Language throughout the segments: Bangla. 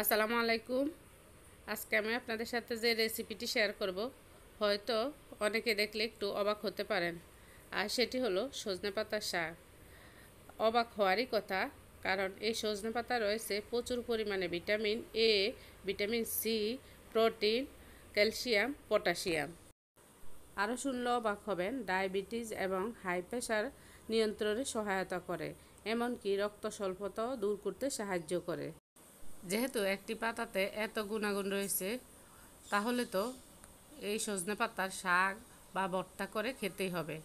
আসসালামু আলাইকুম। আজকে আমি আপনাদের সাথে যে রেসিপিটি শেয়ার করব হয়তো অনেকে দেখলে একটু অবাক হতে পারেন, আর সেটি হলো সজনে পাতার শাক। অবাক হওয়ারই কথা, কারণ এই সজনে পাতা রয়েছে প্রচুর পরিমাণে vitamin A, vitamin C, protein, calcium, potassium. আরও শুনলে অবাক হবেন, ডায়াবেটিস এবং হাই প্রেশার নিয়ন্ত্রণে সহায়তা করে, এমনকি রক্ত স্বল্পতাও দূর করতে সাহায্য করে। যেহেতু একটি পাতাতে এত গুণাগুণ রয়েছে, তাহলে তো এই সজনে পাতার শাক বা ভর্তা করে খেতেই হবে।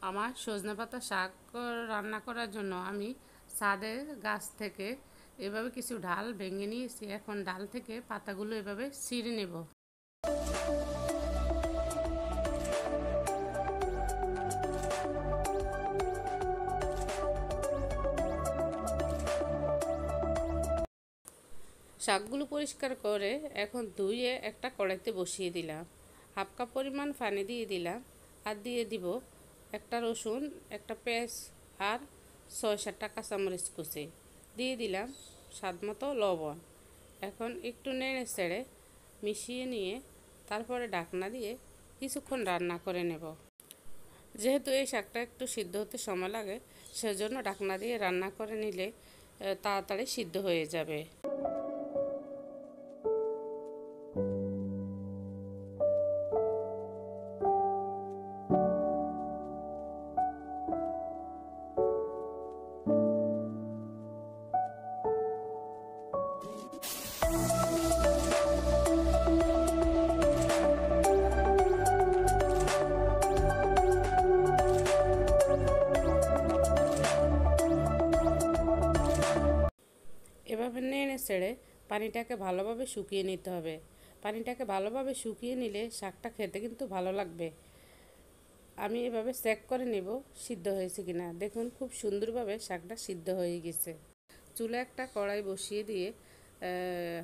আমার সজনে পাতা শাক রান্না করার জন্য আমি ছাদের গাছ থেকে এভাবে কিছু ডাল ভেঙে নিয়েছি। এখন ডাল থেকে পাতাগুলো এভাবে ছিঁড়ে নেব। শাকগুলো পরিষ্কার করে এখন ধুয়ে একটা কড়াইতে বসিয়ে দিলাম। হাফ কাপ পরিমাণ পানি দিয়ে দিলাম, আর দিয়ে দিব একটা রসুন, একটা পেঁয়াজ, আর 6-7টা কাঁচামরিচ কুচি। দিয়ে দিলাম স্বাদ মতো লবণ। এখন একটু নেড়ে চেড়ে মিশিয়ে নিয়ে তারপরে ঢাকনা দিয়ে কিছুক্ষণ রান্না করে নেব। যেহেতু এই শাকটা একটু সিদ্ধ হতে সময় লাগে, সেজন্য ঢাকনা দিয়ে রান্না করে নিলে তাড়াতাড়ি সিদ্ধ হয়ে যাবে। এভাবে নেড়ে ছেড়ে পানিটাকে ভালোভাবে শুকিয়ে নিতে হবে। পানিটাকে ভালোভাবে শুকিয়ে নিলে শাকটা খেতে কিন্তু ভালো লাগবে। আমি এভাবে চেক করে নেব সিদ্ধ হয়েছে কিনা। দেখুন, খুব সুন্দরভাবে শাকটা সিদ্ধ হয়ে গেছে। চুলে একটা কড়াই বসিয়ে দিয়ে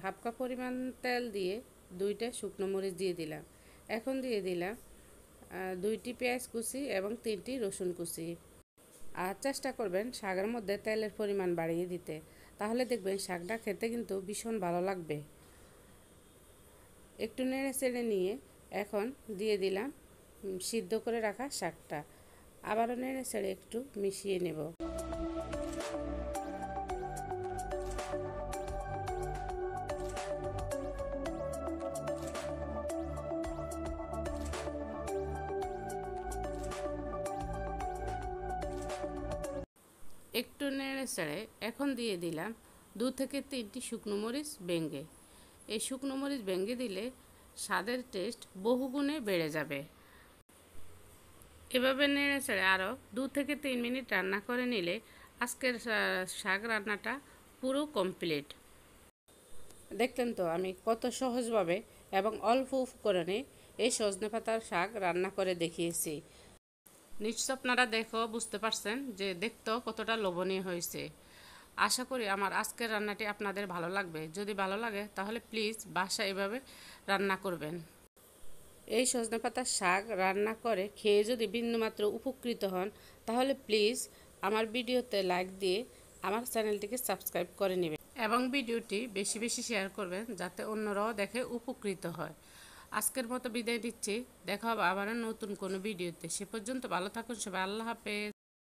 হাফ কাপ পরিমাণ তেল দিয়ে 2টা শুকনো মরিচ দিয়ে দিলাম। এখন দিয়ে দিলাম 2টি পেঁয়াজ কুচি এবং 3টি রসুন কুচি। আর চেষ্টা করবেন শাকের মধ্যে তেলের পরিমাণ বাড়িয়ে দিতে, তাহলে দেখবেন শাকটা খেতে কিন্তু ভীষণ ভালো লাগবে। একটু নেড়ে চেড়ে নিয়ে এখন দিয়ে দিলাম সিদ্ধ করে রাখা শাকটা। আবারও নেড়ে চেড়ে একটু মিশিয়ে নেব। একটু নেড়ে চেড়ে এখন দিয়ে দিলাম 2 থেকে 3টি শুকনো মরিচ ভেঙে। এই শুকনো মরিচ ভেঙে দিলে স্বাদের টেস্ট বহুগুণে বেড়ে যাবে। এভাবে নেড়ে চেড়ে আরও 2 থেকে 3 মিনিট রান্না করে নিলে আজকের শাক রান্নাটা পুরো কমপ্লিট। দেখলেন তো আমি কত সহজভাবে এবং অল্প উপকরণে এই সজনে পাতার শাক রান্না করে দেখিয়েছি। নিশ্চয় আপনারা দেখো বুঝতে পারছেন যে দেখতেও কতটা লোভনীয় হয়েছে। আশা করি আমার আজকের রান্নাটি আপনাদের ভালো লাগবে। যদি ভালো লাগে তাহলে প্লিজ বাসায় এভাবে রান্না করবেন। এই সজনে পাতার শাক রান্না করে খেয়ে যদি বিন্দুমাত্র উপকৃত হন, তাহলে প্লিজ আমার ভিডিওতে লাইক দিয়ে আমার চ্যানেলটিকে সাবস্ক্রাইব করে নেবেন এবং ভিডিওটি বেশি বেশি শেয়ার করবেন, যাতে অন্যরাও দেখে উপকৃত হয়। আজকের মতো বিদায় দিচ্ছি। দেখা হবে আবার নতুন কোনো ভিডিওতে। সে পর্যন্ত ভালো থাকুন সবাই। আল্লাহ হাফেজ।